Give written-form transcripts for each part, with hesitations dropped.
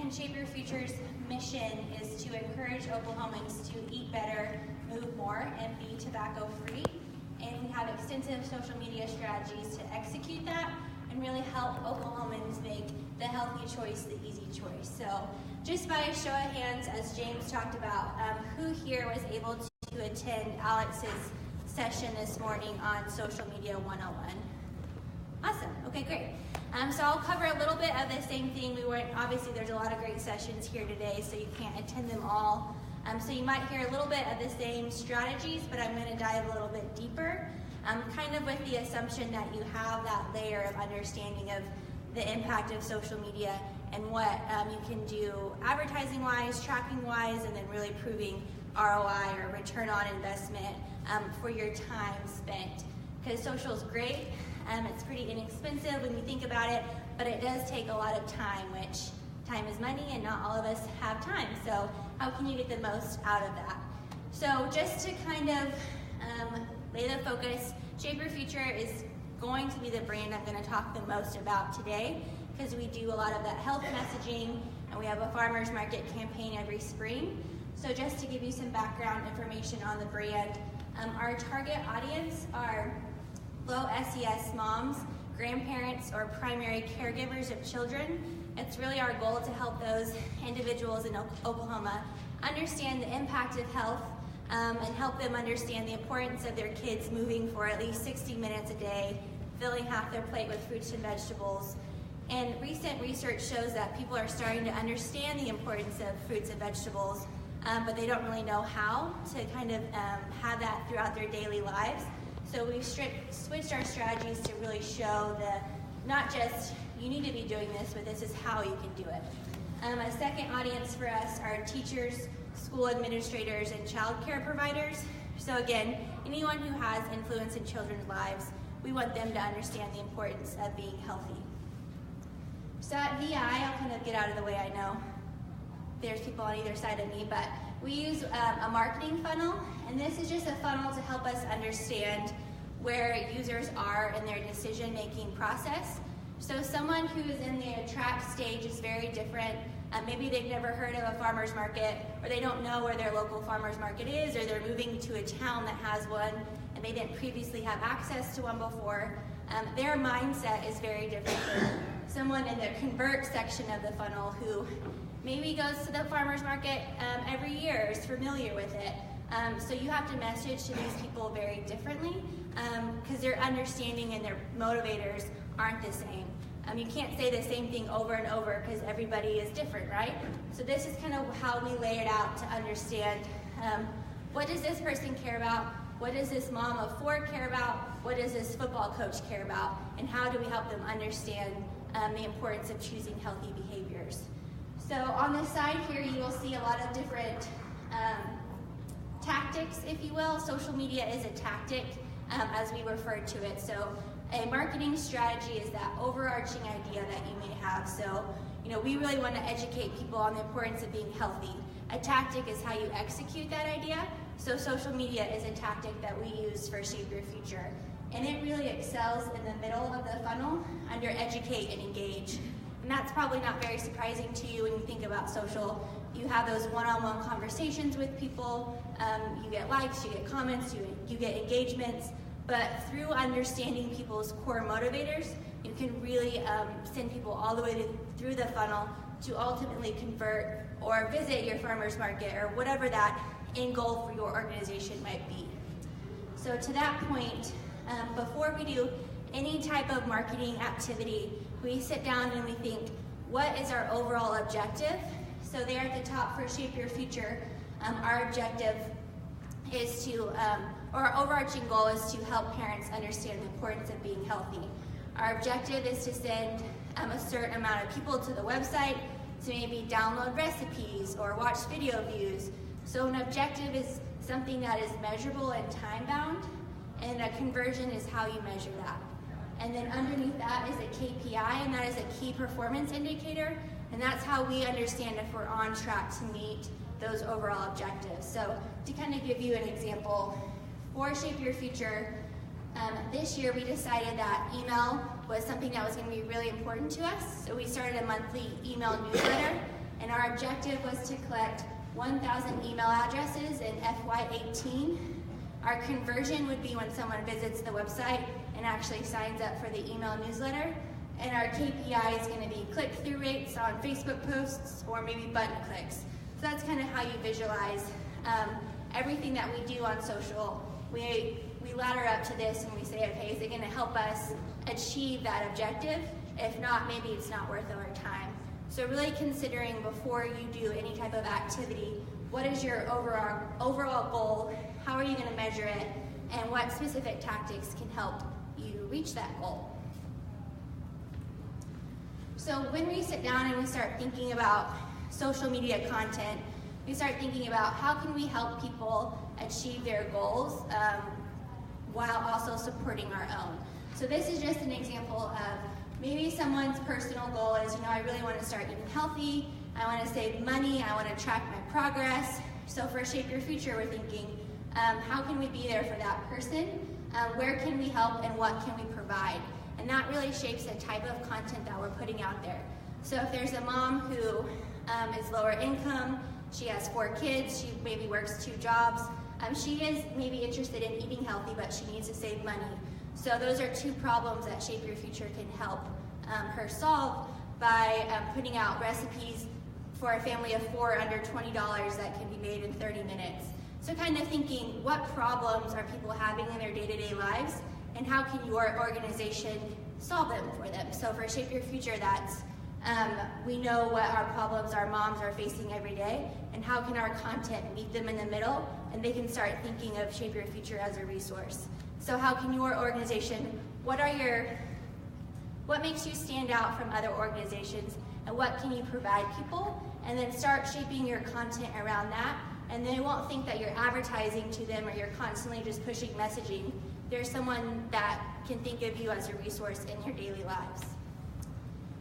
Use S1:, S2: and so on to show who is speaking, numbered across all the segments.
S1: And Shape Your Future's mission is to encourage Oklahomans to eat better, move more, and be tobacco-free. And we have extensive social media strategies to execute that and really help Oklahomans make the healthy choice the easy choice. So just by a show of hands, as James talked about, who here was able to attend Alex's session this morning on Social Media 101? Awesome. Okay, great. So I'll cover a little bit of the same thing. Obviously there's a lot of great sessions here today, so you can't attend them all. So you might hear a little bit of the same strategies, but I'm going to dive a little bit deeper, kind of with the assumption that you have that layer of understanding of the impact of social media and what you can do advertising-wise, tracking-wise, and then really proving ROI or return on investment for your time spent. Because social is great. It's pretty inexpensive when you think about it, but it does take a lot of time, which time is money and not all of us have time. So how can you get the most out of that? So just to kind of lay the focus, Shape Your Future is going to be the brand I'm going to talk the most about today, because we do a lot of that health messaging and we have a farmers market campaign every spring. So just to give you some background information on the brand, our target audience are low SES moms, grandparents, or primary caregivers of children. It's really our goal to help those individuals in Oklahoma understand the impact of health and help them understand the importance of their kids moving for at least 60 minutes a day, filling half their plate with fruits and vegetables. And recent research shows that people are starting to understand the importance of fruits and vegetables, but they don't really know how to kind of have that throughout their daily lives. So we've switched our strategies to really show not just you need to be doing this, but this is how you can do it. A second audience for us are teachers, school administrators, and child care providers. So again, anyone who has influence in children's lives, we want them to understand the importance of being healthy. So at VI, I'll kind of get out of the way, I know there's people on either side of me, but we use a marketing funnel, and this is just a funnel to help us understand where users are in their decision-making process. So someone who is in the attract stage is very different. Maybe they've never heard of a farmer's market, or they don't know where their local farmer's market is, or they're moving to a town that has one, and they didn't previously have access to one before. Their mindset is very different than someone in the convert section of the funnel who maybe goes to the farmer's market every year, is familiar with it. So you have to message to these people very differently because their understanding and their motivators aren't the same. You can't say the same thing over and over because everybody is different, right? So this is kind of how we lay it out to understand what does this person care about, what does this mom of four care about, what does this football coach care about, and how do we help them understand the importance of choosing healthy behaviors. So on this side here, you will see a lot of different tactics, if you will. Social media is a tactic, as we refer to it. So a marketing strategy is that overarching idea that you may have. So, we really want to educate people on the importance of being healthy. A tactic is how you execute that idea. So social media is a tactic that we use for Shape Your Future. And it really excels in the middle of the funnel under educate and engage. And that's probably not very surprising to you when you think about social. You have those one-on-one conversations with people, you get likes, you get comments, you get engagements, but through understanding people's core motivators, you can really send people all the way through the funnel to ultimately convert or visit your farmer's market or whatever that end goal for your organization might be. So to that point, before we do any type of marketing activity, we sit down and we think, what is our overall objective? So there at the top for Shape Your Future, our objective is to, or our overarching goal is to help parents understand the importance of being healthy. Our objective is to send a certain amount of people to the website to maybe download recipes or watch video views. So an objective is something that is measurable and time-bound, and a conversion is how you measure that. And then underneath that is a KPI, and that is a key performance indicator, and that's how we understand if we're on track to meet those overall objectives. So to kind of give you an example, for Shape Your Future, this year we decided that email was something that was going to be really important to us. So we started a monthly email newsletter, and And our objective was to collect 1,000 email addresses in FY18. Our conversion would be when someone visits the website and actually signs up for the email newsletter. And our KPI is going to be click-through rates on Facebook posts or maybe button clicks. So that's kind of how you visualize everything that we do on social. We ladder up to this and we say, okay, is it going to help us achieve that objective? If not, maybe it's not worth our time. So really considering before you do any type of activity, what is your overall goal? How are you going to measure it? And what specific tactics can help you reach that goal? So when we sit down and we start thinking about social media content, we start thinking about how can we help people achieve their goals while also supporting our own. So this is just an example of maybe someone's personal goal is, I really want to start eating healthy, I want to save money, I want to track my progress. So for Shape Your Future, we're thinking, how can we be there for that person? Where can we help and what can we provide? And that really shapes the type of content that we're putting out there. So if there's a mom who is lower income, she has 4 kids, she maybe works 2 jobs, she is maybe interested in eating healthy, but she needs to save money. So those are 2 problems that Shape Your Future can help her solve by putting out recipes for a family of 4 under $20 that can be made in 30 minutes. So kind of thinking, what problems are people having in their day-to-day lives, and how can your organization solve them for them? So for Shape Your Future, that's we know what our problems our moms are facing every day, and how can our content meet them in the middle, and they can start thinking of Shape Your Future as a resource. So how can your organization, what makes you stand out from other organizations, and what can you provide people? And then start shaping your content around that, and they won't think that you're advertising to them or you're constantly just pushing messaging. There's someone that can think of you as a resource in your daily lives.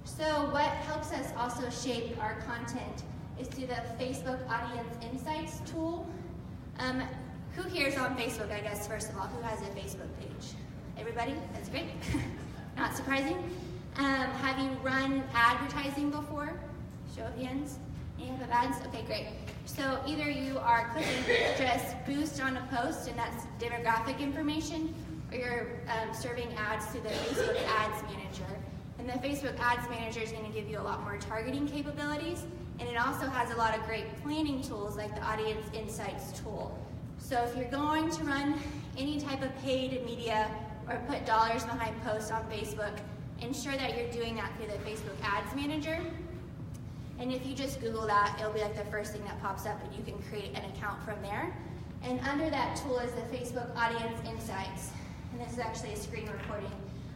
S1: So what helps us also shape our content is through the Facebook Audience Insights tool. Who here is on Facebook, I guess, first of all? Who has a Facebook page? Everybody? That's great. Not surprising. Have you run advertising before? Show of hands. Any of the ads? Okay, great. So either you are clicking just boost on a post, and that's demographic information, or you're serving ads through the Facebook Ads Manager. And the Facebook Ads Manager is going to give you a lot more targeting capabilities, and it also has a lot of great planning tools like the Audience Insights tool. So if you're going to run any type of paid media or put dollars behind posts on Facebook, ensure that you're doing that through the Facebook Ads Manager. And if you just Google that, it'll be like the first thing that pops up, and you can create an account from there. And under that tool is the Facebook Audience Insights. And this is actually a screen recording.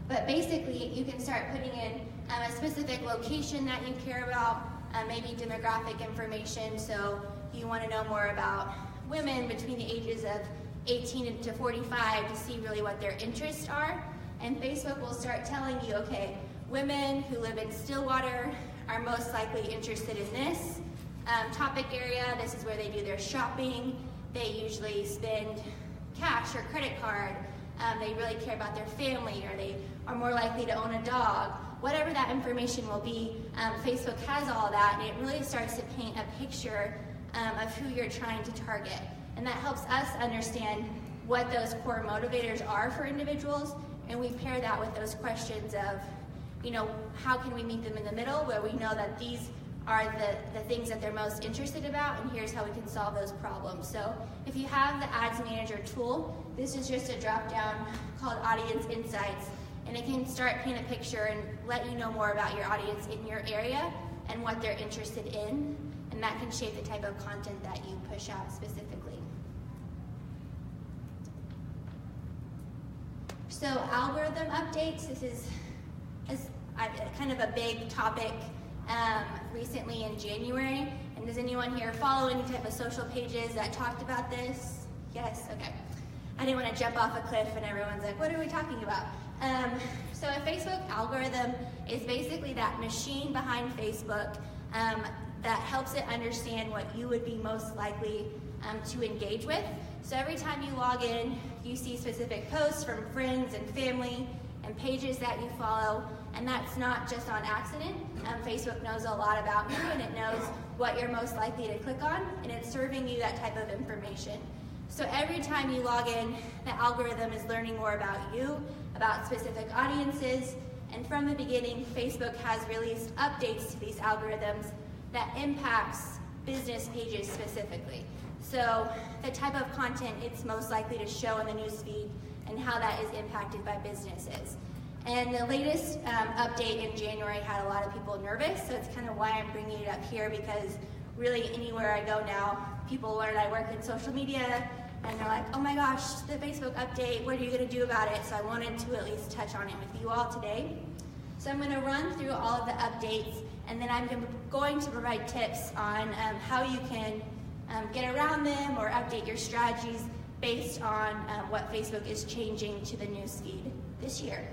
S1: But basically, you can start putting in a specific location that you care about, maybe demographic information. So you want to know more about women between the ages of 18 to 45 to see really what their interests are. And Facebook will start telling you, okay, women who live in Stillwater are most likely interested in this topic area. This is where they do their shopping. They usually spend cash or credit card. They really care about their family, or they are more likely to own a dog. Whatever that information will be, Facebook has all that, and it really starts to paint a picture of who you're trying to target. And that helps us understand what those core motivators are for individuals, and we pair that with those questions of, how can we meet them in the middle, where we know that these are the things that they're most interested about, and here's how we can solve those problems. So if you have the Ads Manager tool, this is just a drop-down called Audience Insights, and it can start paint a picture and let you know more about your audience in your area and what they're interested in, and that can shape the type of content that you push out specifically. So algorithm updates, this is kind of a big topic recently in January. And does anyone here follow any type of social pages that talked about this? Yes, okay. I didn't want to jump off a cliff and everyone's like, what are we talking about? So a Facebook algorithm is basically that machine behind Facebook that helps it understand what you would be most likely to engage with. So every time you log in, you see specific posts from friends and family and pages that you follow, and that's not just on accident. Facebook knows a lot about you, and it knows what you're most likely to click on, and it's serving you that type of information. So every time you log in, the algorithm is learning more about you, about specific audiences, and from the beginning, Facebook has released updates to these algorithms that impacts business pages specifically. So the type of content it's most likely to show in the newsfeed and how that is impacted by businesses. And the latest update in January had a lot of people nervous, so it's kind of why I'm bringing it up here, because really anywhere I go now, people learn I work in social media, and they're like, oh my gosh, the Facebook update, what are you going to do about it? So I wanted to at least touch on it with you all today. So I'm going to run through all of the updates, and then I'm going to provide tips on how you can get around them or update your strategies based on what Facebook is changing to the newsfeed this year.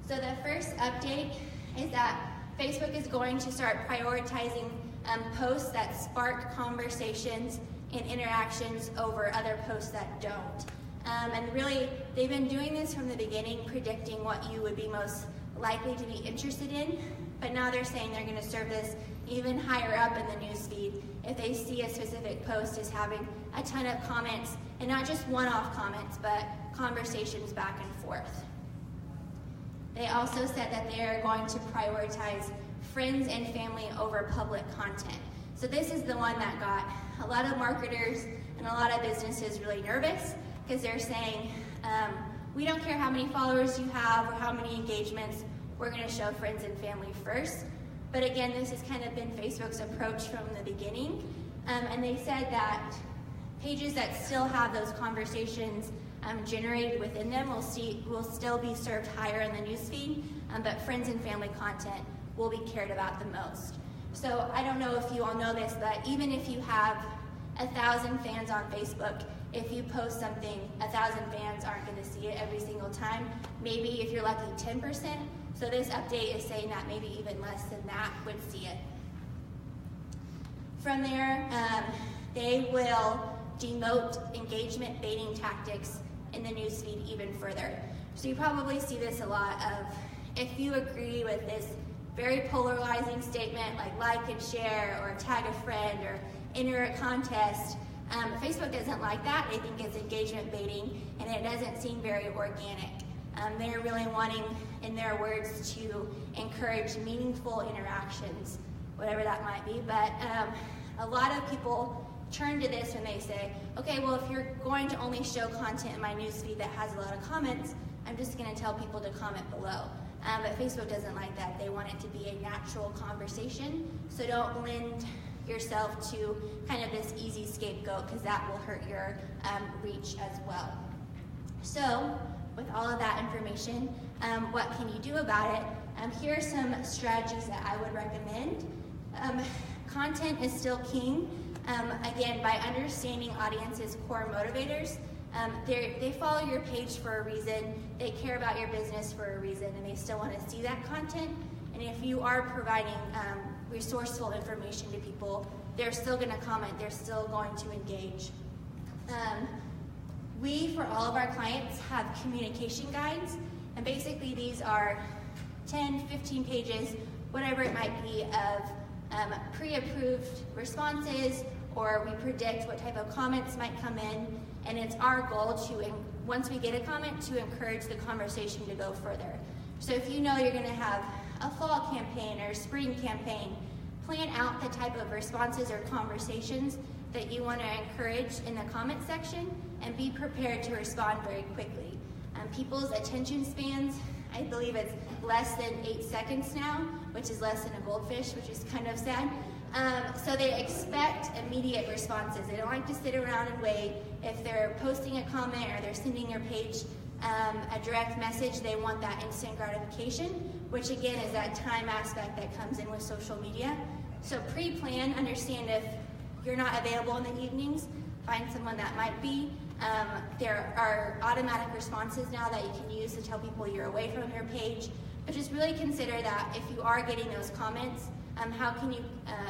S1: So the first update is that Facebook is going to start prioritizing posts that spark conversations and interactions over other posts that don't. And really, they've been doing this from the beginning, predicting what you would be most likely to be interested in, but now they're saying they're going to serve this even higher up in the newsfeed if they see a specific post as having a ton of comments, and not just one-off comments, but conversations back and forth. They also said that they are going to prioritize friends and family over public content. So this is the one that got a lot of marketers and a lot of businesses really nervous, because they're saying, we don't care how many followers you have or how many engagements, we're going to show friends and family first. But again, this has kind of been Facebook's approach from the beginning. And they said that pages that still have those conversations generated within them will still be served higher in the newsfeed, but friends and family content will be cared about the most. So I don't know if you all know this, but even if you have 1,000 fans on Facebook, if you post something, 1,000 fans aren't going to see it every single time. Maybe if you're lucky, 10%. So this update is saying that maybe even less than that would see it. From there, they will demote engagement baiting tactics in the newsfeed even further. So you probably see this a lot of, if you agree with this very polarizing statement like and share or tag a friend or enter a contest, Facebook doesn't like that. They think it's engagement baiting, and it doesn't seem very organic. They're really wanting, in their words, to encourage meaningful interactions, whatever that might be. But a lot of people turn to this when they say, okay, well, if you're going to only show content in my newsfeed that has a lot of comments, I'm just going to tell people to comment below. But Facebook doesn't like that. They want it to be a natural conversation, so don't lend yourself to kind of this easy scapegoat, because that will hurt your reach as well. So with all of that information, what can you do about it? Here are some strategies that I would recommend. Content is still king. Again, by understanding audience's core motivators, they follow your page for a reason, they care about your business for a reason, and they still want to see that content. And if you are providing resourceful information to people, they're still going to comment, they're still going to engage. We, for all of our clients, have communication guides, and basically these are 10, 15 pages, whatever it might be, of pre-approved responses, or we predict what type of comments might come in, and it's our goal to, once we get a comment, to encourage the conversation to go further. So if you know you're going to have a fall campaign or a spring campaign, plan out the type of responses or conversations that you want to encourage in the comment section, and be prepared to respond very quickly. People's attention spans, I believe it's less than 8 seconds now, which is less than a goldfish, which is kind of sad. So they expect immediate responses. They don't like to sit around and wait. If they're posting a comment or they're sending your page a direct message, they want that instant gratification, which again is that time aspect that comes in with social media. So pre-plan, understand if you're not available in the evenings, find someone that might be. There are automatic responses now that you can use to tell people you're away from your page, but just really consider that if you are getting those comments, how can you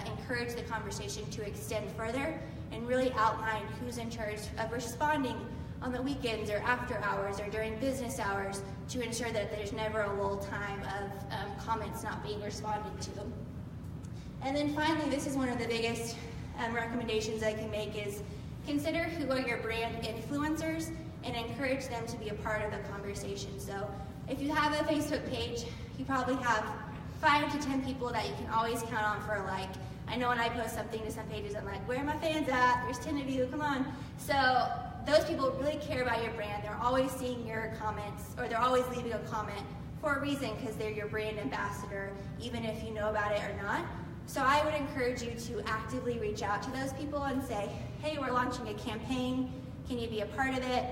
S1: encourage the conversation to extend further, and really outline who's in charge of responding on the weekends or after hours or during business hours, to ensure that there's never a lull time of comments not being responded to. And then finally, this is one of the biggest recommendations I can make is consider who are your brand influencers and encourage them to be a part of the conversation. So if you have a Facebook page, you probably have 5 to 10 people that you can always count on for a like. I know when I post something to some pages, I'm like, where are my fans at? There's 10 of you, come on. So those people really care about your brand. They're always seeing your comments, or they're always leaving a comment for a reason, because they're your brand ambassador, even if you know about it or not. So I would encourage you to actively reach out to those people and say, hey, we're launching a campaign. Can you be a part of it?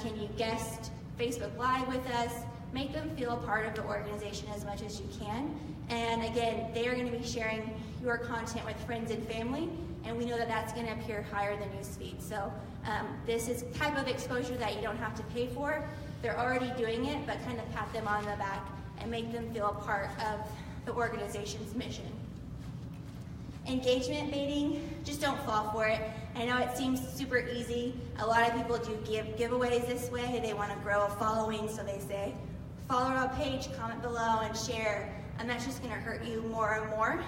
S1: Can you guest Facebook Live with us? Make them feel a part of the organization as much as you can. And again, they are going to be sharing your content with friends and family, and we know that that's going to appear higher than newsfeed. So this is type of exposure that you don't have to pay for. They're already doing it, but kind of pat them on the back and make them feel a part of the organization's mission. Engagement baiting, just don't fall for it. I know it seems super easy. A lot of people do giveaways this way. They want to grow a following, so they say, follow our page, comment below, and share. And that's just going to hurt you more and more.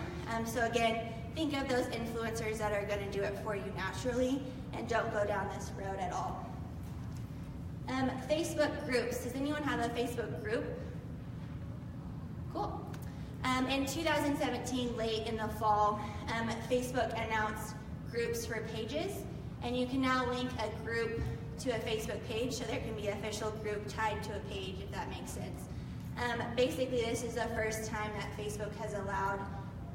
S1: So again, think of those influencers that are going to do it for you naturally, and don't go down this road at all. Facebook groups. Does anyone have a Facebook group? Cool. In 2017, late in the fall, Facebook announced groups for pages, and you can now link a group to a Facebook page, so there can be an official group tied to a page, if that makes sense. Basically, this is the first time that Facebook has allowed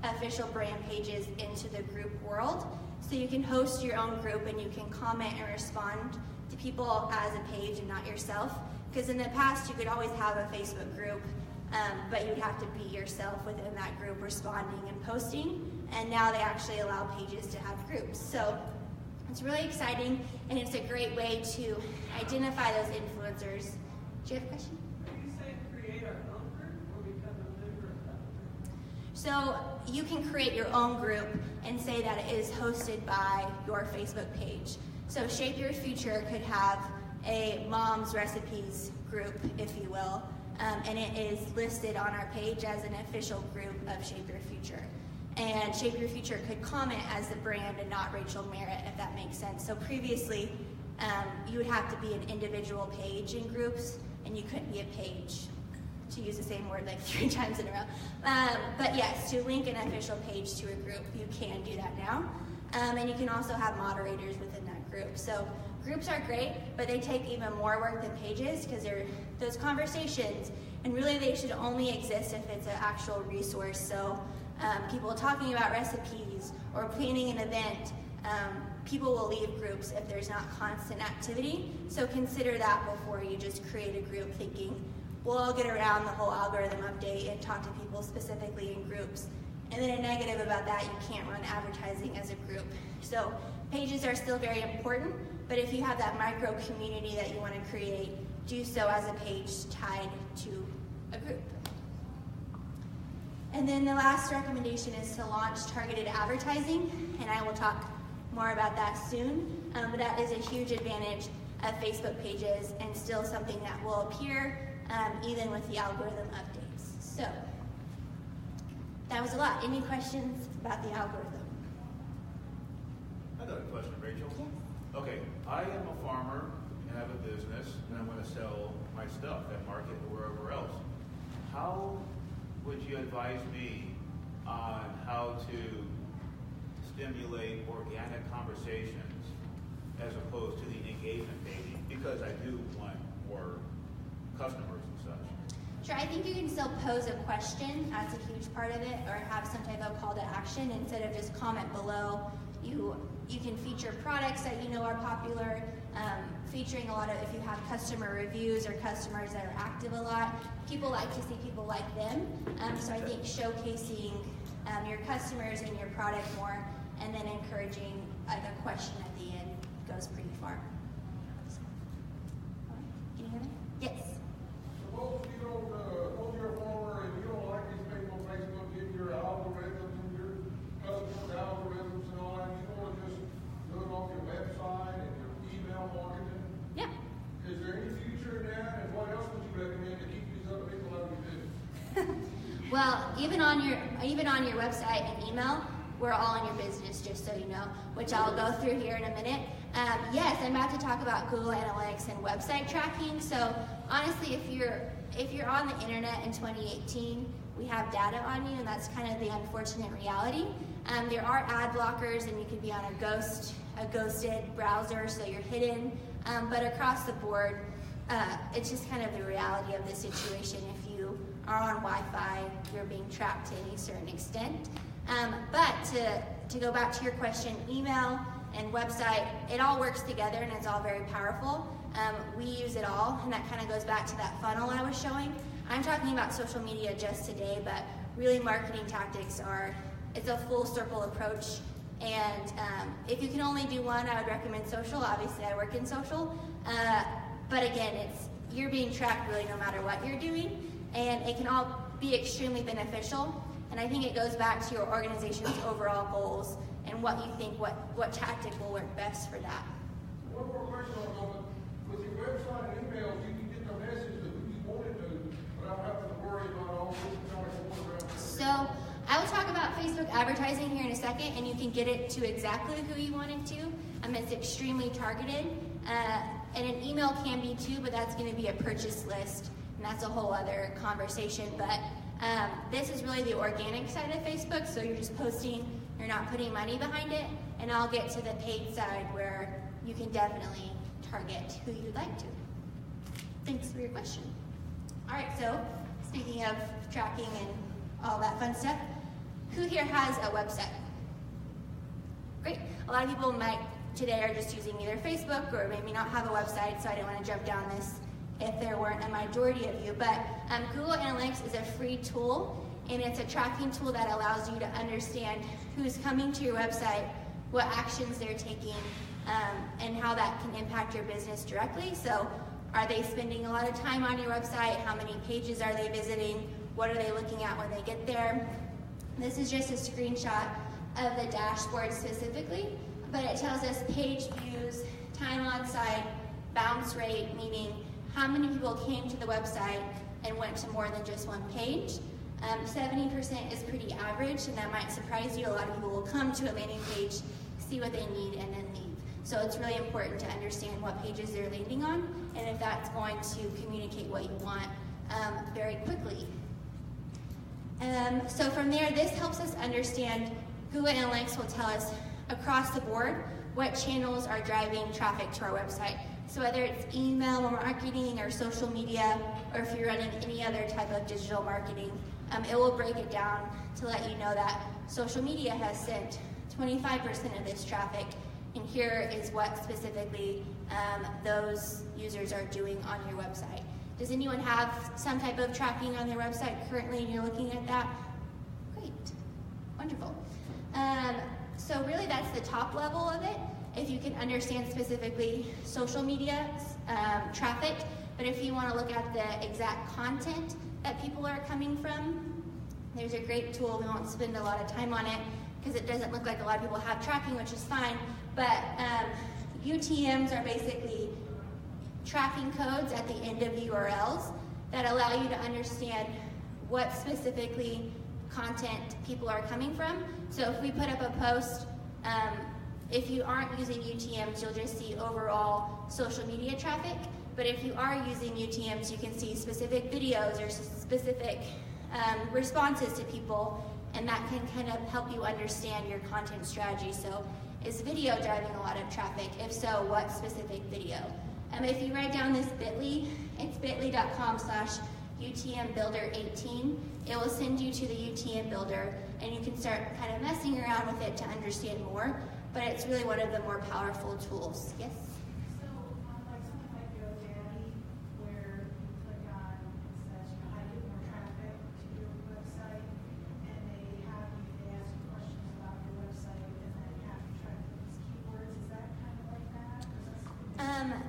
S1: official brand pages into the group world. So you can host your own group, and you can comment and respond to people as a page and not yourself. Because in the past, you could always have a Facebook group, but you'd have to be yourself within that group responding and posting. And now they actually allow pages to have groups. So it's really exciting, and it's a great way to identify those influencers. Do you have a question?
S2: You say create our own group or become a member of that group?
S1: So you can create your own group and say that it is hosted by your Facebook page. So Shape Your Future could have a mom's recipes group, if you will, and it is listed on our page as an official group of Shape Your Future. And Shape Your Future could comment as the brand and not Rachel Merritt, if that makes sense. So previously, you would have to be an individual page in groups, and you couldn't be a page, to use the same word like 3 times in a row. But yes, to link an official page to a group, you can do that now. And you can also have moderators within that group. So groups are great, but they take even more work than pages, because they're those conversations, and really they should only exist if it's an actual resource. So people talking about recipes or planning an event, people will leave groups if there's not constant activity. So consider that before you just create a group thinking, well, I'll get around the whole algorithm update and talk to people specifically in groups. And then a negative about that, you can't run advertising as a group. So pages are still very important, but if you have that micro community that you want to create, do so as a page tied to a group. And then the last recommendation is to launch targeted advertising, and I will talk more about that soon, but that is a huge advantage of Facebook pages, and still something that will appear even with the algorithm updates. So that was a lot. Any questions about the algorithm?
S3: I got a question, Rachel.
S1: Yes.
S3: Okay, I am a farmer and have a business, and I want to sell my stuff at market or wherever else. How would you advise me on how to stimulate organic conversations as opposed to the engagement baiting? Because I do want more customers and such.
S1: Sure, I think you can still pose a question. That's a huge part of it, or have some type of call to action instead of just comment below. You can feature products that you know are popular, featuring a lot of, if you have customer reviews or customers that are active a lot, people like to see people like them. So I think showcasing your customers and your product more, and then encouraging like a question at the end goes pretty far. Can you hear me? Yes.
S4: Suppose you don't, suppose you're a farmer and you don't like these people on Facebook giving your algorithms and your customers' algorithms and all that. You want to just do it off your website and your email marketing.
S1: Yeah.
S4: Is there any future in that? And what else would you recommend to keep these other people out of your business?
S1: Well, even on your website and email, we're all in your business, just so you know, which I'll go through here in a minute. Yes, I'm about to talk about Google Analytics and website tracking. So honestly, if you're on the internet in 2018, we have data on you, and that's kind of the unfortunate reality. There are ad blockers, and you can be on a ghosted browser, so you're hidden. But across the board, it's just kind of the reality of the situation. If you are on Wi-Fi, you're being tracked to any certain extent. But to go back to your question, email and website, it all works together and it's all very powerful. We use it all, and that kind of goes back to that funnel I was showing. I'm talking about social media just today, but really marketing tactics it's a full circle approach. And if you can only do one, I would recommend social. Obviously, I work in social. But again, you're being tracked really no matter what you're doing, and it can all be extremely beneficial. And I think it goes back to your organization's overall goals and what you think, what tactic will work best for that.
S4: One more question on that. With your website and emails, you can get the message that you wanted to, without having to worry about all this kind of going around.
S1: So I will talk about Facebook advertising here in a second, and you can get it to exactly who you want it to. It's extremely targeted. And an email can be too, but that's going to be a purchase list, and that's a whole other conversation. But this is really the organic side of Facebook, so you're just posting, you're not putting money behind it, and I'll get to the paid side where you can definitely target who you'd like to. Thanks for your question. All right, so speaking of tracking and all that fun stuff, who here has a website? Great. A lot of people today are just using either Facebook or maybe not have a website, so I didn't want to jump down this if there weren't a majority of you. But Google Analytics is a free tool, and it's a tracking tool that allows you to understand who's coming to your website, what actions they're taking, and how that can impact your business directly. So are they spending a lot of time on your website? How many pages are they visiting? What are they looking at when they get there? This is just a screenshot of the dashboard specifically, but it tells us page views, time on site, bounce rate, meaning how many people came to the website and went to more than just one page. 70% is pretty average, and that might surprise you. A lot of people will come to a landing page, see what they need, and then leave. So it's really important to understand what pages they're landing on, and if that's going to communicate what you want very quickly. So from there, this helps us understand. Google Analytics will tell us across the board what channels are driving traffic to our website. So whether it's email marketing or social media, or if you're running any other type of digital marketing, it will break it down to let you know that social media has sent 25% of this traffic, and here is what specifically those users are doing on your website. Does anyone have some type of tracking on their website currently and you're looking at that? Great, wonderful. So really that's the top level of it, if you can understand specifically social media traffic. But if you want to look at the exact content that people are coming from, there's a great tool. We won't spend a lot of time on it because it doesn't look like a lot of people have tracking, which is fine. But UTMs are basically tracking codes at the end of URLs that allow you to understand what specifically content people are coming from. So if we put up a post, if you aren't using UTMs, you'll just see overall social media traffic. But if you are using UTMs, you can see specific videos or specific responses to people, and that can kind of help you understand your content strategy. So is video driving a lot of traffic? If so, what specific video? If you write down this bit.ly, it's bit.ly.com/UTM-builder18. It will send you to the UTM builder, and you can start kind of messing around with it to understand more, but it's really one of the more powerful tools. Yes?
S5: So, like something like GoDaddy, where you click on, it says, how to get more traffic to your website, and they ask you questions about your website, and then have you try to put these keywords. Is that kind of like that?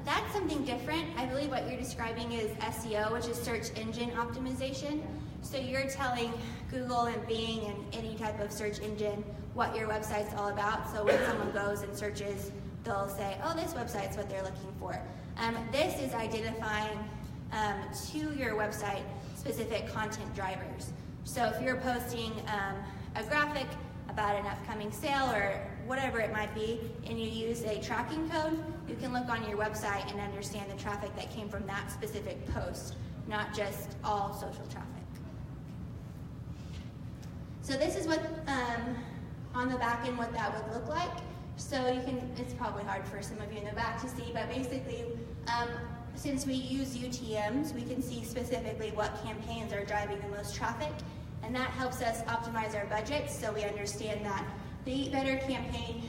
S1: That's something different. I believe what you're describing is SEO, which is search engine optimization. So you're telling Google and Bing and any type of search engine what your website's all about. So when someone goes and searches, they'll say, oh, this website's what they're looking for. This is identifying to your website specific content drivers. So if you're posting a graphic about an upcoming sale or whatever it might be, and you use a tracking code, you can look on your website and understand the traffic that came from that specific post, not just all social traffic. So this is what, on the back end, what that would look like. So you can, it's probably hard for some of you in the back to see, but basically, since we use UTMs, we can see specifically what campaigns are driving the most traffic, and that helps us optimize our budgets so we understand that the Eat Better campaign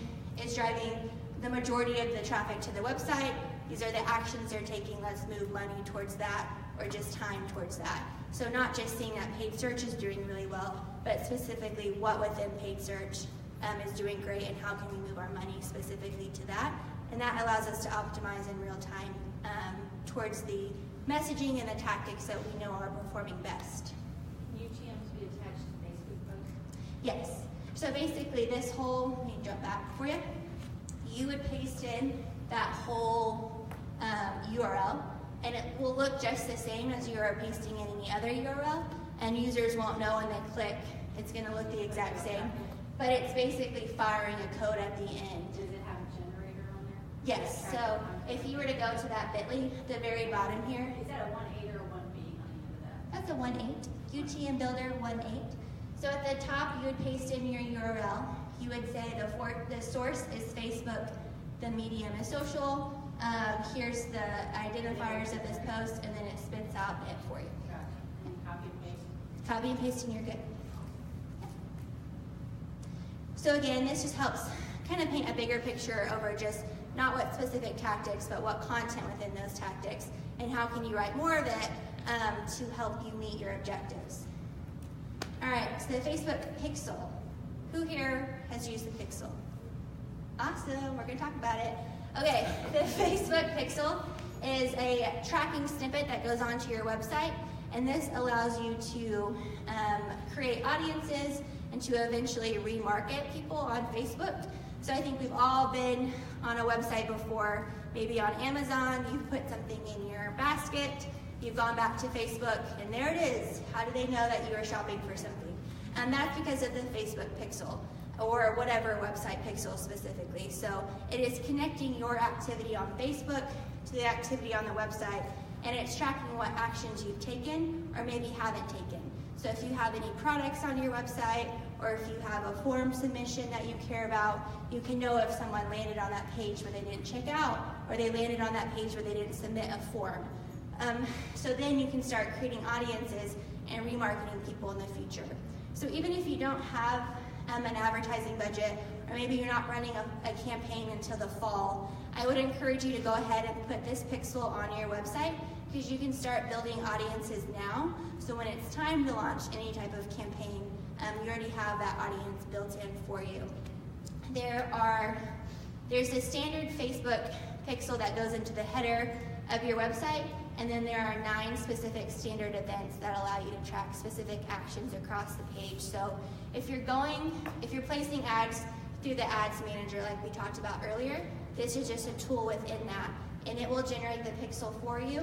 S1: is driving the majority of the traffic to the website. These are the actions they're taking. Let's move money towards that, or just time towards that. So not just seeing that paid search is doing really well, but specifically what within paid search is doing great, and how can we move our money specifically to that. And that allows us to optimize in real time towards the messaging and the tactics that we know are performing best.
S6: UTMs be attached to Facebook posts?
S1: Yes. So basically this whole, let me jump back for you. You would paste in that whole URL, and it will look just the same as you are pasting in any other URL, and users won't know when they click. It's going to look the exact same, but it's basically firing a code at the end.
S6: Does it have a generator on there?
S1: Yes, so if you were to go to that bit.ly, the very bottom here,
S6: Is that a 1.8 or a 1B on the end of that?
S1: that's a 1.8, UTM Builder 1.8. So at the top, you would paste in your URL. You would say the source is Facebook, the medium is social, here's the identifiers of this post, and then it spits out it for you.
S6: Gotcha. And copy and paste?
S1: Copy and paste and you're good. So again, this just helps kind of paint a bigger picture over just not what specific tactics, but what content within those tactics, and how can you write more of it to help you meet your objectives. All right, so the Facebook Pixel. Who here has used the Pixel? Awesome, we're gonna talk about it. Okay, the Facebook Pixel is a tracking snippet that goes onto your website, and this allows you to create audiences and to eventually remarket people on Facebook. So I think we've all been on a website before, maybe on Amazon, you've put something in your basket, you've gone back to Facebook, and there it is. How do they know that you are shopping for something? And that's because of the Facebook Pixel, or whatever website pixel specifically. So it is connecting your activity on Facebook to the activity on the website, and it's tracking what actions you've taken or maybe haven't taken. So if you have any products on your website, or if you have a form submission that you care about, you can know if someone landed on that page where they didn't check out, or they landed on that page where they didn't submit a form. So then you can start creating audiences and remarketing people in the future. So even if you don't have an advertising budget, or maybe you're not running a campaign until the fall, I would encourage you to go ahead and put this pixel on your website, because you can start building audiences now. So when it's time to launch any type of campaign, you already have that audience built in for you. There's a standard Facebook pixel that goes into the header of your website, and then there are 9 specific standard events that allow you to track specific actions across the page. So if you're placing ads through the ads manager like we talked about earlier, this is just a tool within that, and it will generate the pixel for you.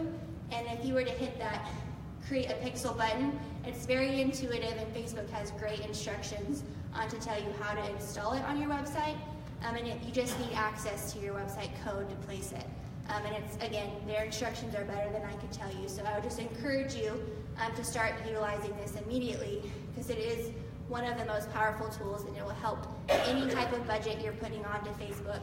S1: And if you were to hit that create a pixel button, it's very intuitive, and Facebook has great instructions to tell you how to install it on your website. You just need access to your website code to place it. And it's, again, their instructions are better than I could tell you. So I would just encourage you to start utilizing this immediately, because it is one of the most powerful tools, and it will help any type of budget you're putting onto Facebook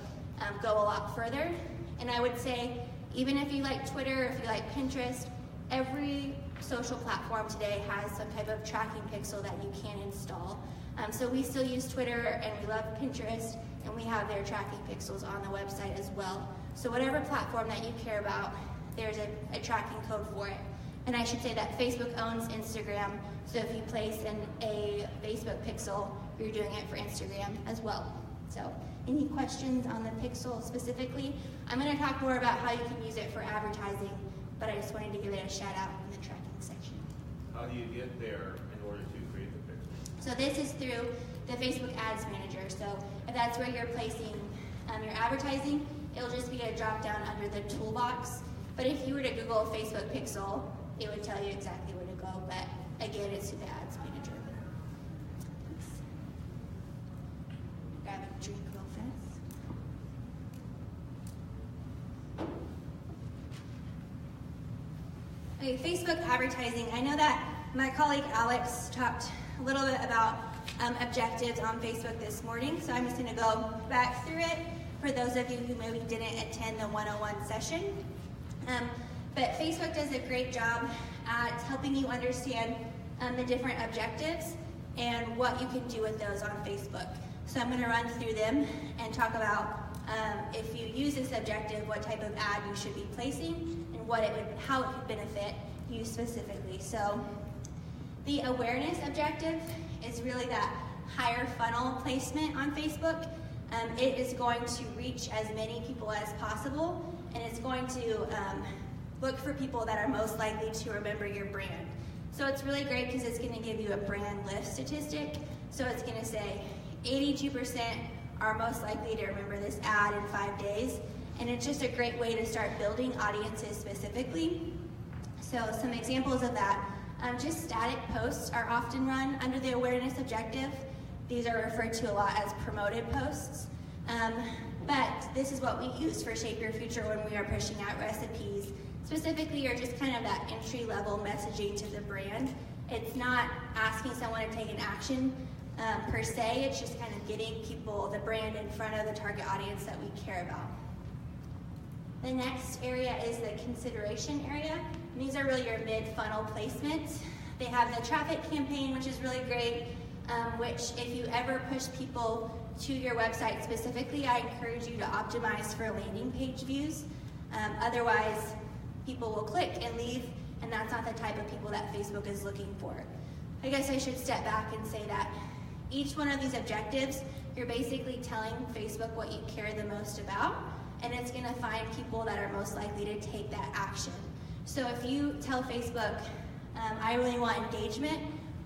S1: go a lot further. And I would say, even if you like Twitter, if you like Pinterest, every social platform today has some type of tracking pixel that you can install. So we still use Twitter, and we love Pinterest, and we have their tracking pixels on the website as well. So whatever platform that you care about, there's a tracking code for it. And I should say that Facebook owns Instagram, so if you place in a Facebook pixel, you're doing it for Instagram as well. So any questions on the pixel specifically? I'm going to talk more about how you can use it for advertising, but I just wanted to give it a shout out in the tracking section.
S3: How do you get there in order to create the pixel?
S1: So this is through the Facebook Ads Manager. So if that's where you're placing your advertising, it'll just be a drop down under the toolbox. But if you were to Google Facebook Pixel, it would tell you exactly where to go. But again, it's through the Ads Manager. drink real fast. Okay, Facebook advertising. I know that my colleague Alex talked a little bit about objectives on Facebook this morning, so I'm just going to go back through it for those of you who maybe didn't attend the 101 session. But Facebook does a great job at helping you understand the different objectives and what you can do with those on Facebook. So I'm going to run through them and talk about if you use this objective, what type of ad you should be placing and how it would benefit you specifically. So the awareness objective is really that higher funnel placement on Facebook. It is going to reach as many people as possible, and it's going to look for people that are most likely to remember your brand. So it's really great because it's going to give you a brand lift statistic. So it's going to say 82% are most likely to remember this ad in 5 days. And it's just a great way to start building audiences specifically. So some examples of that, just static posts are often run under the awareness objective. These are referred to a lot as promoted posts. But this is what we use for Shape Your Future when we are pushing out recipes specifically, or just kind of that entry-level messaging to the brand. It's not asking someone to take an action per se, it's just kind of getting people, the brand, in front of the target audience that we care about. The next area is the consideration area. And these are really your mid-funnel placements. They have the traffic campaign, which is really great, which if you ever push people to your website specifically, I encourage you to optimize for landing page views. Otherwise, people will click and leave, and that's not the type of people that Facebook is looking for. I guess I should step back and say that each one of these objectives, you're basically telling Facebook what you care the most about, and it's going to find people that are most likely to take that action. So if you tell Facebook, I really want engagement,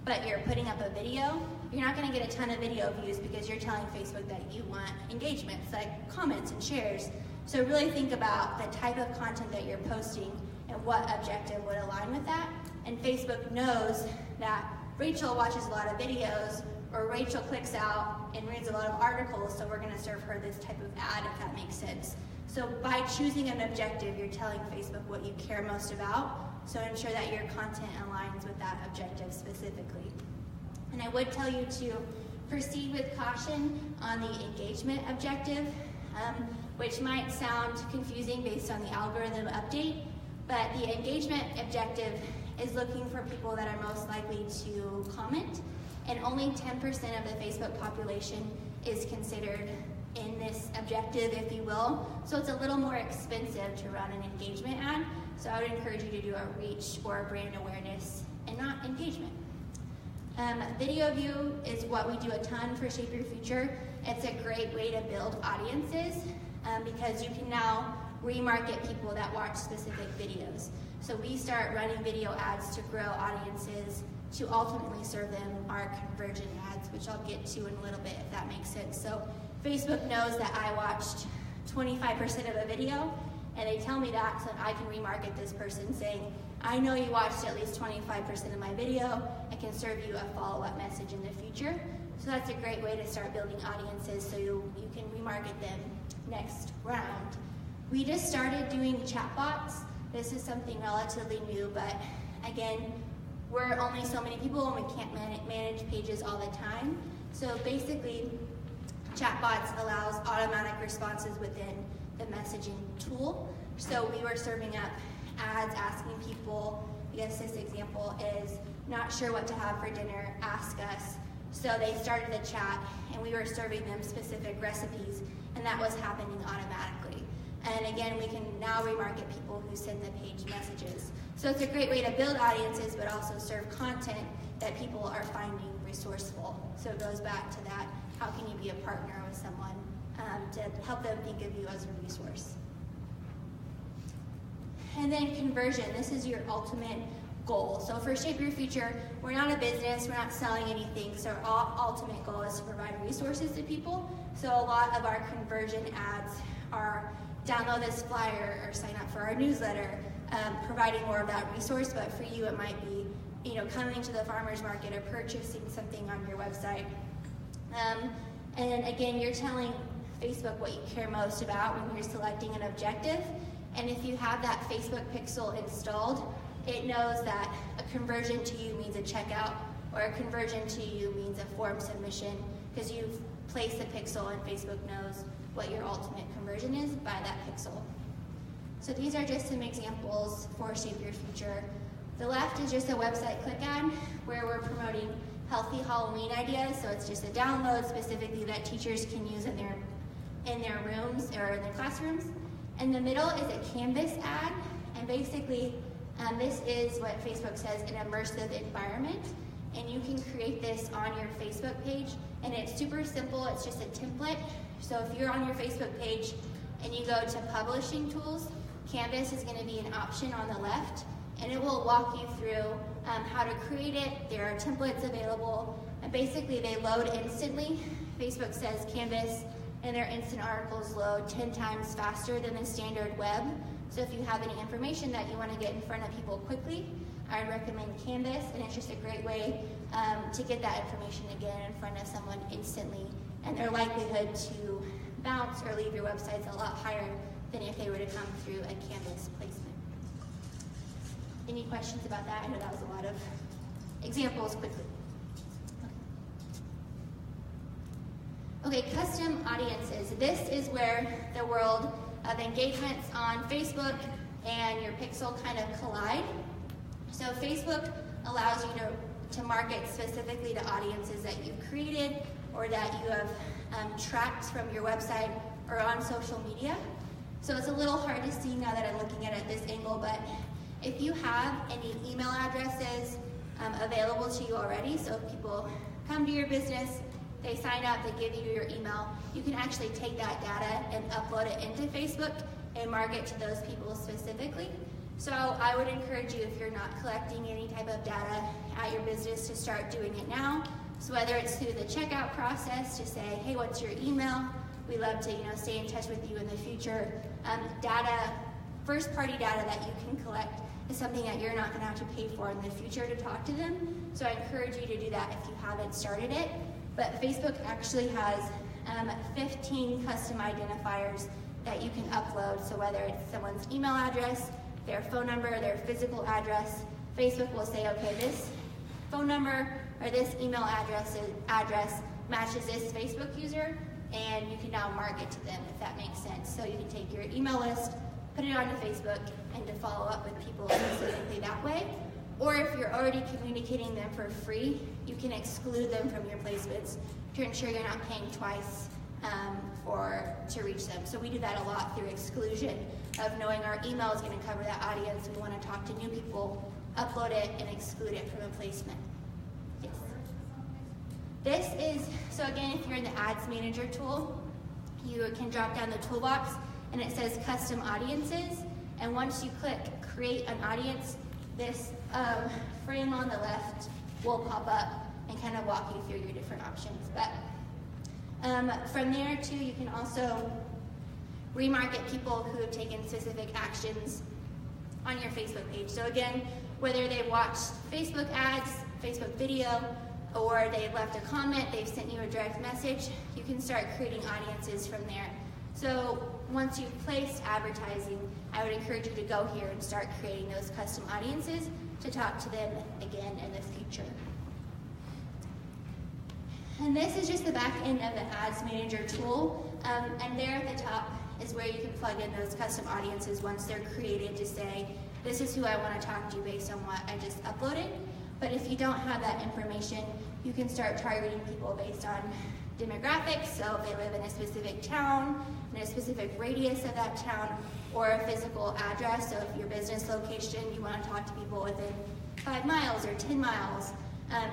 S1: but you're putting up a video, you're not going to get a ton of video views because you're telling Facebook that you want engagements, like comments and shares. So really think about the type of content that you're posting and what objective would align with that. And Facebook knows that Rachel watches a lot of videos, or Rachel clicks out and reads a lot of articles, so we're going to serve her this type of ad, if that makes sense. So by choosing an objective, you're telling Facebook what you care most about, so ensure that your content aligns with that objective specifically. And I would tell you to proceed with caution on the engagement objective, which might sound confusing based on the algorithm update, but the engagement objective is looking for people that are most likely to comment, and only 10% of the Facebook population is considered in this objective, if you will. So it's a little more expensive to run an engagement ad, so I would encourage you to do a reach or a brand awareness and not engagement. Video view is what we do a ton for Shape Your Future. It's a great way to build audiences because you can now remarket people that watch specific videos. So we start running video ads to grow audiences to ultimately serve them our conversion ads, which I'll get to in a little bit if that makes sense. So Facebook knows that I watched 25% of a video, and they tell me that so I can remarket this person saying, I know you watched at least 25% of my video, I can serve you a follow-up message in the future. So that's a great way to start building audiences so you can remarket them next round. We just started doing chatbots. This is something relatively new, but again, we're only so many people and we can't manage pages all the time. So basically, chatbots allows automatic responses within the messaging tool. So we were serving up ads asking people, I guess this example is, not sure what to have for dinner, ask us. So they started the chat and we were serving them specific recipes, and that was happening automatically. And again, we can now remarket people who send the page messages. So it's a great way to build audiences, but also serve content that people are finding resourceful. So it goes back to that, how can you be a partner with someone to help them think of you as a resource. And then conversion, this is your ultimate goal. So for Shape Your Future, we're not a business, we're not selling anything, so our ultimate goal is to provide resources to people. So a lot of our conversion ads are download this flyer or sign up for our newsletter, providing more of that resource, but for you it might be coming to the farmer's market or purchasing something on your website. And then again, you're telling Facebook what you care most about when you're selecting an objective. And if you have that Facebook pixel installed, it knows that a conversion to you means a checkout, or a conversion to you means a form submission, because you've placed the pixel and Facebook knows what your ultimate conversion is by that pixel. So these are just some examples for Shape Your Future. The left is just a website click ad where we're promoting healthy Halloween ideas. So it's just a download specifically that teachers can use in their rooms or in their classrooms. And the middle is a Canvas ad, and basically this is what Facebook says an immersive environment. And you can create this on your Facebook page, and it's super simple. It's just a template. So if you're on your Facebook page and you go to publishing tools, Canvas is going to be an option on the left, and it will walk you through how to create it. There are templates available, and basically they load instantly. Facebook says Canvas and their instant articles load 10 times faster than the standard web. So if you have any information that you want to get in front of people quickly, I would recommend Canvas, and it's just a great way to get that information again in front of someone instantly, and their likelihood to bounce or leave your website's a lot higher than if they were to come through a Canvas placement. Any questions about that? I know that was a lot of examples quickly. Okay, custom audiences. This is where the world of engagements on Facebook and your pixel kind of collide. So Facebook allows you to market specifically to audiences that you've created or that you have tracked from your website or on social media. So it's a little hard to see now that I'm looking at it at this angle, but if you have any email addresses available to you already, so if people come to your business, they sign up, they give you your email, you can actually take that data and upload it into Facebook and market to those people specifically. So I would encourage you, if you're not collecting any type of data at your business, to start doing it now. So whether it's through the checkout process to say, hey, what's your email? We love to stay in touch with you in the future. Data, first-party data that you can collect is something that you're not going to have to pay for in the future to talk to them. So I encourage you to do that if you haven't started it. But Facebook actually has 15 custom identifiers that you can upload. So whether it's someone's email address, their phone number, their physical address, Facebook will say, okay, this phone number or this email address matches this Facebook user, and you can now market to them, if that makes sense. So you can take your email list, put it onto Facebook, and to follow up with people specifically that way. Or if you're already communicating them for free, you can exclude them from your placements to ensure you're not paying twice to reach them. So we do that a lot through exclusion of knowing our email is going to cover that audience. We want to talk to new people, upload it, and exclude it from a placement. Yes. This is, so again, if you're in the Ads Manager tool, you can drop down the toolbox and it says Custom Audiences. And once you click Create an Audience, this frame on the left will pop up and kind of walk you through your different options. But from there too, you can also remarket people who have taken specific actions on your Facebook page. So again, whether they watched Facebook ads, Facebook video, or they've left a comment, they've sent you a direct message, you can start creating audiences from there. So once you've placed advertising, I would encourage you to go here and start creating those custom audiences to talk to them again in the future. And this is just the back end of the Ads Manager tool. And there at the top is where you can plug in those custom audiences once they're created to say, this is who I want to talk to based on what I just uploaded. But if you don't have that information, you can start targeting people based on demographics, so if they live in a specific town, in a specific radius of that town, or a physical address, so if your business location, you want to talk to people within 5 miles or 10 miles,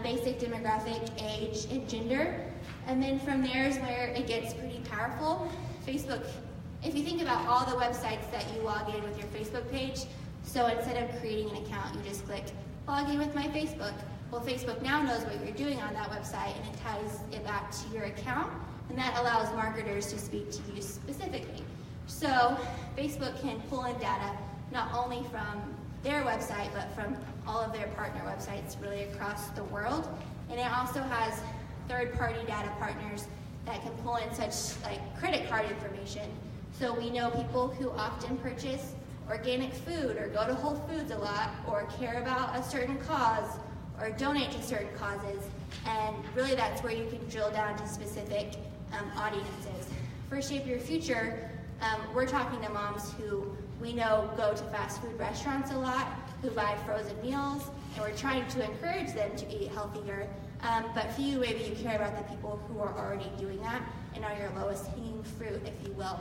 S1: basic demographic, age, and gender. And then from there is where it gets pretty powerful. Facebook, if you think about all the websites that you log in with your Facebook page, so instead of creating an account, you just click log in with my Facebook. Well, Facebook now knows what you're doing on that website, and it ties it back to your account, and that allows marketers to speak to you specifically. So Facebook can pull in data not only from their website, but from all of their partner websites really across the world. And it also has third-party data partners that can pull in such like credit card information. So we know people who often purchase organic food or go to Whole Foods a lot or care about a certain cause or donate to certain causes. And really that's where you can drill down to specific audiences. For Shape Your Future, we're talking to moms who we know go to fast food restaurants a lot, who buy frozen meals, and we're trying to encourage them to eat healthier. But for you, maybe you care about the people who are already doing that and are your lowest hanging fruit, if you will.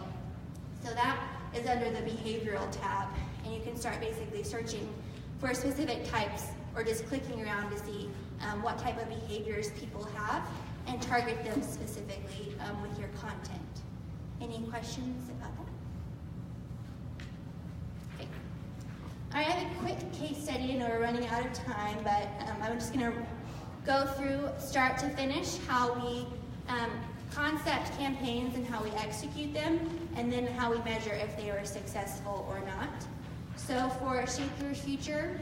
S1: So that is under the behavioral tab, and you can start basically searching for specific types or just clicking around to see what type of behaviors people have and target them specifically with your content. Any questions about that? Okay. All right, I have a quick case study. I know we're running out of time, but I'm just going to go through start to finish how we concept campaigns and how we execute them, and then how we measure if they were successful or not. So for Shape Your Future,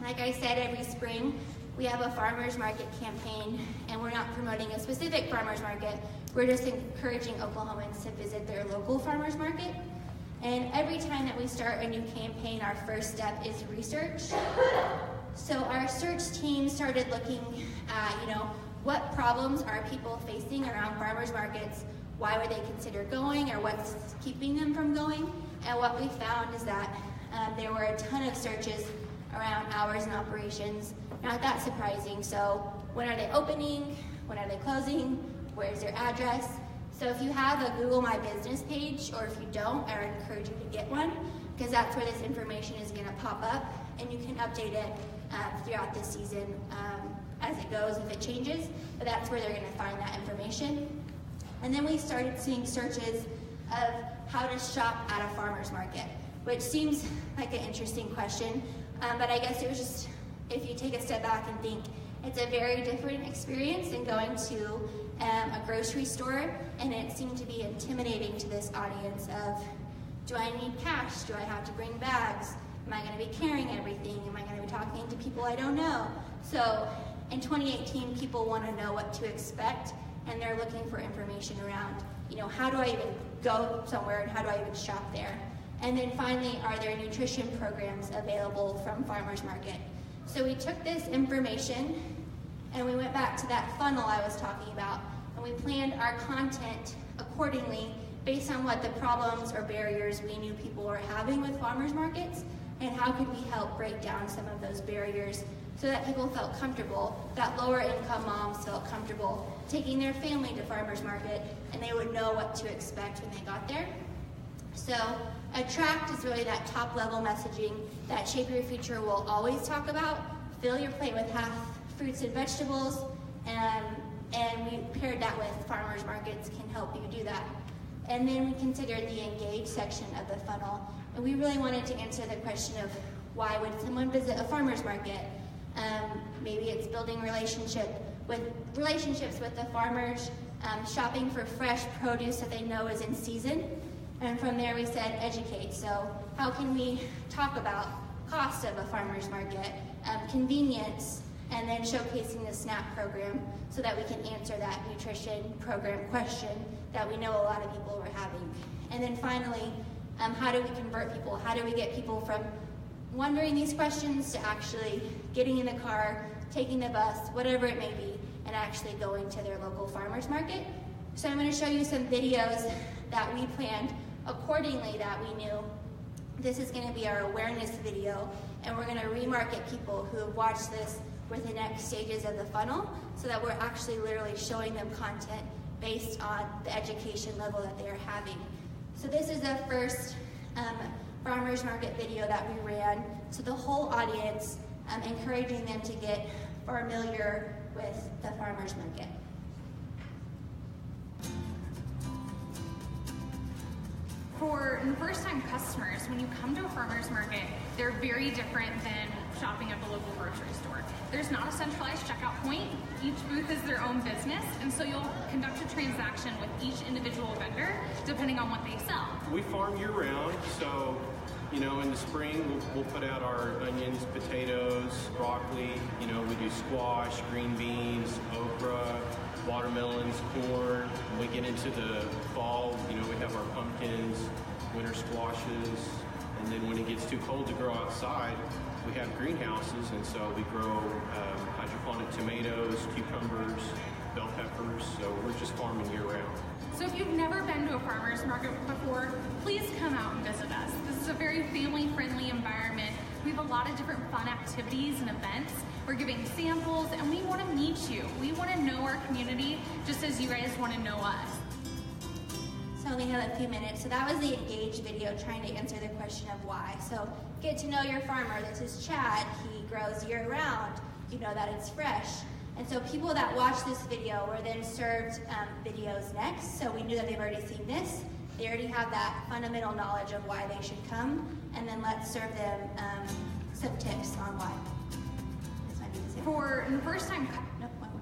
S1: like I said, every spring we have a farmers market campaign, and we're not promoting a specific farmers market. We're just encouraging Oklahomans to visit their local farmers market. And every time that we start a new campaign, our first step is research. So our search team started looking at, what problems are people facing around farmers markets? Why would they consider going, or what's keeping them from going? And what we found is that there were a ton of searches around hours and operations. Not that surprising. So when are they opening? When are they closing? Where's their address? So if you have a Google My Business page, or if you don't, I would encourage you to get one, because that's where this information is going to pop up, and you can update it throughout the season as it goes if it changes, but that's where they're going to find that information. And then we started seeing searches of how to shop at a farmer's market, which seems like an interesting question, but I guess it was just, if you take a step back and think, it's a very different experience than going to a grocery store, and it seemed to be intimidating to this audience of, do I need cash? Do I have to bring bags? Am I going to be carrying everything? Am I going to be talking to people I don't know? So in 2018, people want to know what to expect, and they're looking for information around, how do I even go somewhere, and how do I even shop there? And then finally, are there nutrition programs available from farmers market? So we took this information and we went back to that funnel I was talking about, and we planned our content accordingly based on what the problems or barriers we knew people were having with farmers markets, and how could we help break down some of those barriers so that people felt comfortable, that lower income moms felt comfortable taking their family to farmers market, and they would know what to expect when they got there. So attract is really that top level messaging that Shape Your Future will always talk about. Fill your plate with half fruits and vegetables, and we paired that with farmers markets can help you do that. And then we considered the engage section of the funnel, and we really wanted to answer the question of, why would someone visit a farmer's market? Maybe it's building relationships with the farmers, shopping for fresh produce that they know is in season. And from there we said educate. So how can we talk about cost of a farmer's market, convenience, and then showcasing the SNAP program so that we can answer that nutrition program question that we know a lot of people were having. And then finally, how do we convert people? How do we get people from wondering these questions to actually getting in the car, taking the bus, whatever it may be, and actually going to their local farmer's market? So I'm going to show you some videos that we planned accordingly that we knew. This is going to be our awareness video, and we're going to remarket people who have watched this with the next stages of the funnel, so that we're actually literally showing them content based on the education level that they're having. So this is the first farmers market video that we ran to the whole audience, encouraging them to get familiar with the farmers market.
S7: For first-time customers, when you come to a farmer's market, they're very different than shopping at the local grocery store. There's not a centralized checkout point. Each booth is their own business, and so you'll conduct a transaction with each individual vendor depending on what they sell.
S8: We farm year-round, so You know, in the spring, we'll put out our onions, potatoes, broccoli. You know, we do squash, green beans, okra, watermelons, corn. When we get into the fall, you know, we have our pumpkins, winter squashes. And then when it gets too cold to grow outside, we have greenhouses, and so we grow hydroponic tomatoes, cucumbers, bell peppers. So we're just farming year-round.
S7: So if you've never been to a farmer's market before, please come out and visit us. This is a very family-friendly environment. We have a lot of different fun activities and events. We're giving samples, and we want to meet you. We want to know our community just as you guys want to know us.
S1: So we have a few minutes. So that was the Engage video trying to answer the question of why. So get to know your farmer. This is Chad. He grows year-round. You know that it's fresh. And so people that watch this video were then served videos next. So we knew that they've already seen this. They already have that fundamental knowledge of why they should come. And then let's serve them some tips on why. This might be the same.
S7: For the first time,
S1: Nope, one more.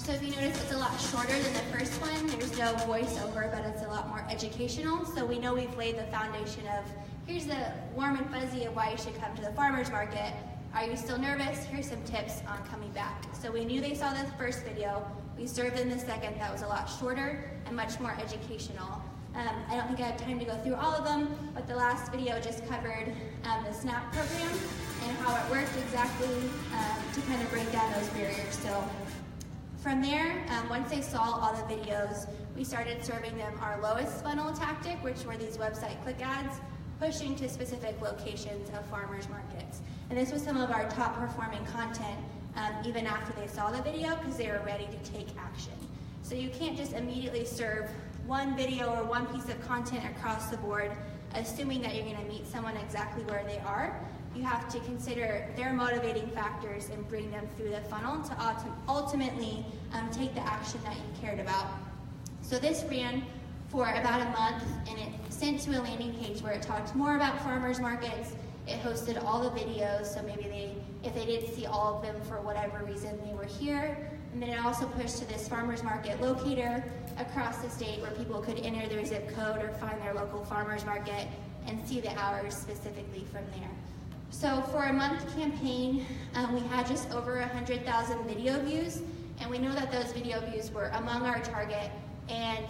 S1: So if you notice, it's a lot shorter than the first one. There's no voiceover, but it's a lot more educational. So we know we've laid the foundation of, here's the warm and fuzzy of why you should come to the farmer's market. Are you still nervous? Here's some tips on coming back. So we knew they saw the first video. We served them the second. That was a lot shorter and much more educational. I don't think I have time to go through all of them, but the last video just covered the SNAP program and how it worked exactly to kind of break down those barriers. So from there, once they saw all the videos, we started serving them our lowest funnel tactic, which were these website click ads, pushing to specific locations of farmers markets. And this was some of our top performing content even after they saw the video, because they were ready to take action. So you can't just immediately serve one video or one piece of content across the board, assuming that you're gonna meet someone exactly where they are. You have to consider their motivating factors and bring them through the funnel to ultimately take the action that you cared about. So this ran for about a month, and it sent to a landing page where it talked more about farmers markets. It hosted all the videos, so maybe if they didn't see all of them for whatever reason, they were here. And then it also pushed to this farmers market locator across the state where people could enter their zip code or find their local farmers market and see the hours specifically from there. So for a month campaign, we had just over 100,000 video views, and we know that those video views were among our target and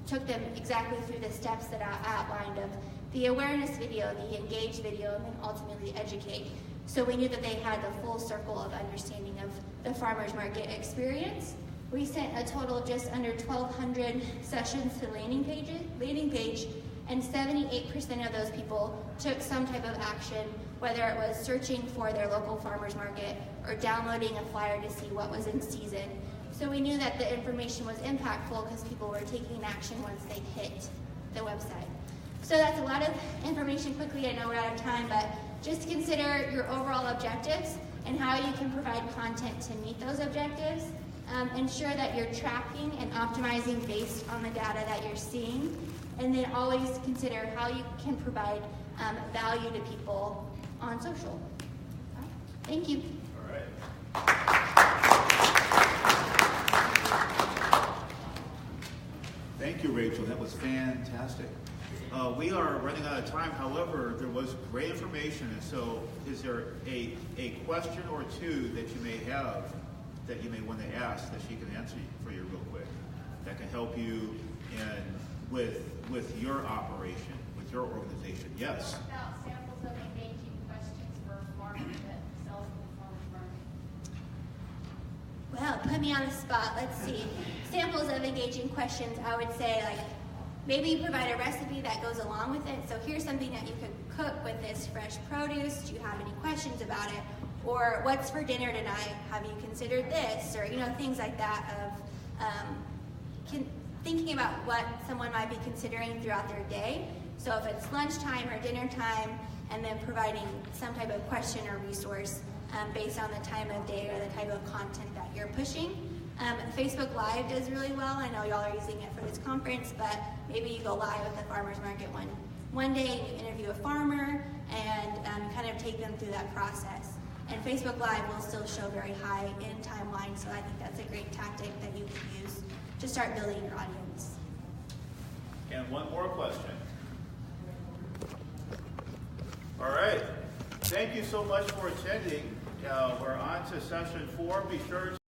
S1: took them exactly through the steps that I outlined of the awareness video, the engage video, and then ultimately educate. So we knew that they had the full circle of understanding of the farmers market experience. We sent a total of just under 1,200 sessions to the landing page, and 78% of those people took some type of action, whether it was searching for their local farmers market or downloading a flyer to see what was in season. So we knew that the information was impactful because people were taking action once they hit the website. So that's a lot of information quickly. I know we're out of time, but just consider your overall objectives and how you can provide content to meet those objectives. Ensure that you're tracking and optimizing based on the data that you're seeing. And then always consider how you can provide value to people on social. Thank you.
S3: All right.
S9: Thank you, Rachel. That was fantastic. We are running out of time. However, there was great information. And so is there a question or two that you may have that you may want to ask that she can answer for you real quick that can help you with your operation, with your organization? Yes?
S6: About samples of engaging questions for farmers that sell at the farmers market.
S1: Well, put me on the spot. Let's see. Samples of engaging questions, I would say, like, maybe you provide a recipe that goes along with it. So here's something that you could cook with this fresh produce. Do you have any questions about it? Or what's for dinner tonight? Have you considered this? Or, things like that of thinking about what someone might be considering throughout their day So if it's lunchtime or dinner time, and then providing some type of question or resource based on the time of day or the type of content that you're pushing. Facebook Live does really well. I know y'all are using it for this conference, but maybe you go live at the farmer's market one day and you interview a farmer and kind of take them through that process. And Facebook Live will still show very high in timeline, so I think that's a great tactic that you can use to start building your audience.
S9: And one more question. All right. Thank you so much for attending. We're on to session 4. Be sure to